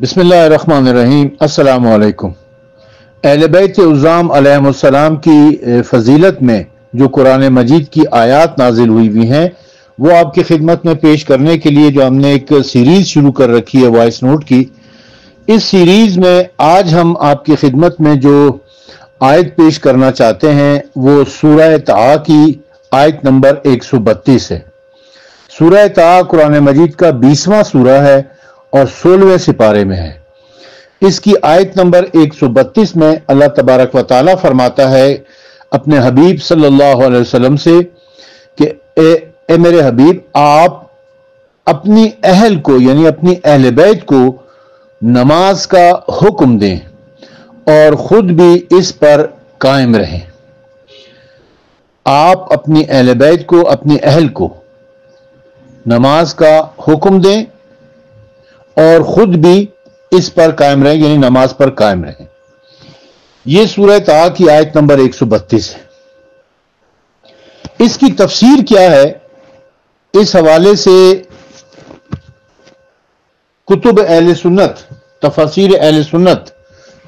بسم اللہ الرحمن الرحیم۔ السلام علیکم۔ اہل بیت عظام علیہم السلام کی فضیلت میں جو قرآن مجید کی آیات نازل ہوئی ہیں وہ آپ کی خدمت میں پیش کرنے کے لیے جو ہم نے ایک سیریز شروع کر رکھی ہے وائس نوٹ کی، اس سیریز میں آج ہم آپ کی خدمت میں جو آیت پیش کرنا چاہتے ہیں وہ سورہ طٰہٰ کی آیت نمبر 132 ہے۔ سورہ طٰہٰ قرآن مجید کا 20واں سورہ ہے اور 16ویں سپارے میں ہے۔ اس کی آیت نمبر 132 میں اللہ تبارک و تعالیٰ فرماتا ہے اپنے حبیب صلی اللہ علیہ وسلم سے کہ اے میرے حبیب، آپ اپنی اہل کو یعنی اپنی اہل بیت کو نماز کا حکم دیں اور خود بھی اس پر قائم رہیں۔ آپ اپنی اہل بیت کو، اپنی اہل کو نماز کا حکم دیں اور خود بھی اس پر قائم رہیں، یعنی نماز پر قائم رہیں۔ یہ سورہ طٰہٰ کی آیت نمبر 132 ہے۔ اس کی تفسیر کیا ہے، اس حوالے سے کتب اہل سنت، تفاسیر اہل سنت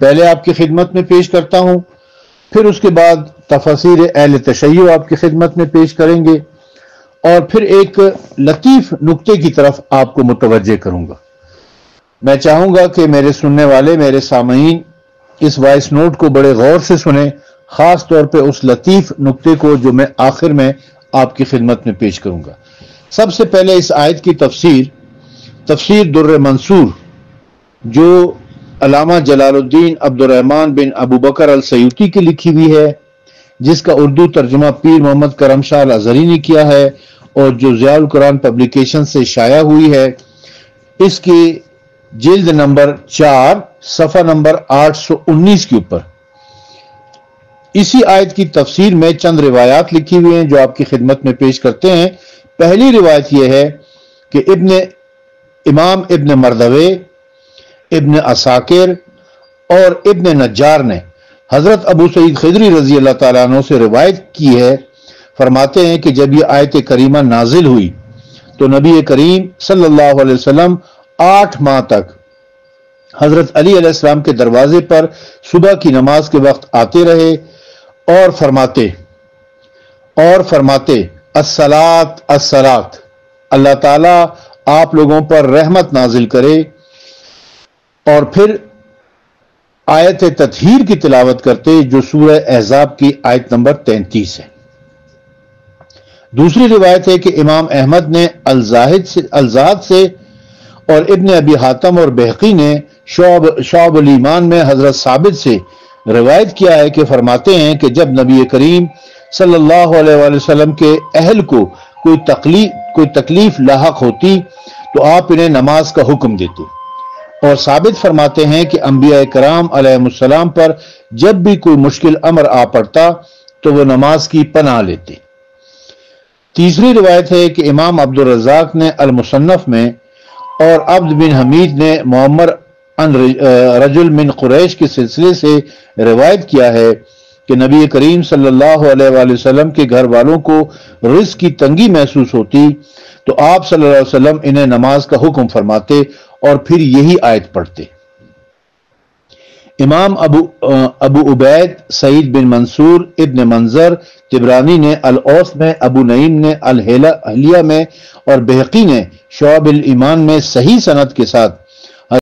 پہلے آپ کی خدمت میں پیش کرتا ہوں، پھر اس کے بعد تفاسیر اہل تشیع آپ کی خدمت میں پیش کریں گے، اور پھر ایک لطیف نکتے کی طرف آپ کو متوجہ کروں گا۔ میں چاہوں گا کہ میرے سننے والے، میرے سامعین اس وائس نوٹ کو بڑے غور سے سنیں، خاص طور پہ اس لطیف نکتے کو جو میں آخر میں آپ کی خدمت میں پیش کروں گا۔ سب سے پہلے اس آیت کی تفسیر در منصور جو علامہ جلال الدین عبد الرحمن بن ابو بکر السیوطی کی لکھی ہوئی ہے، جس کا اردو ترجمہ پیر محمد کرم شاہ الازہری نے کیا ہے اور جو ضیاء القرآن پبلیکیشن سے شائع ہوئی ہے، اس کی جلد نمبر 4 صفحہ نمبر 819 کے اوپر اسی آیت کی تفسیر میں چند روایات لکھی ہوئی ہیں جو آپ کی خدمت میں پیش کرتے ہیں۔ پہلی روایت یہ ہے کہ امام ابن مردوے، ابن عساکر اور ابن نجار نے حضرت ابو سعید خدری رضی اللہ تعالیٰ عنہ سے روایت کی ہے، فرماتے ہیں کہ جب یہ آیت کریمہ نازل ہوئی تو نبی کریم صلی اللہ علیہ وسلم 8 ماہ تک حضرت علی علیہ السلام کے دروازے پر صبح کی نماز کے وقت آتے رہے اور فرماتے الصلاۃ الصلاۃ، اللہ تعالیٰ آپ لوگوں پر رحمت نازل کرے، اور پھر آیت تطہیر کی تلاوت کرتے جو سورہ احزاب کی آیت نمبر 33 ہے۔ دوسری روایت ہے کہ امام احمد نے الزاہد سے اور ابن ابی حاتم اور بہقی نے شعب الایمان میں حضرت ثابت سے روایت کیا ہے کہ فرماتے ہیں کہ جب نبی کریم صلی اللہ علیہ وآلہ وسلم کے اہل کو کوئی تکلیف لاحق ہوتی تو آپ انہیں نماز کا حکم دیتے، اور ثابت فرماتے ہیں کہ انبیاء کرام علیہم السلام پر جب بھی کوئی مشکل امر آ پڑتا تو وہ نماز کی پناہ لیتے۔ تیسری روایت ہے کہ امام عبد الرزاق نے المصنف میں اور عبد بن حمید نے معمر عن رجل من قریش کے سلسلے سے روایت کیا ہے کہ نبی کریم صلی اللہ علیہ وآلہ وسلم کے گھر والوں کو رزق کی تنگی محسوس ہوتی تو آپ صلی اللہ علیہ وسلم انہیں نماز کا حکم فرماتے اور پھر یہی آیت پڑھتے۔ امام ابو عبید سعید بن منصور ابن منظر طبرانی نے الاوسط میں، ابو نعیم نے الحلیہ میں اور بہقی نے شعب الایمان میں صحیح سند کے ساتھ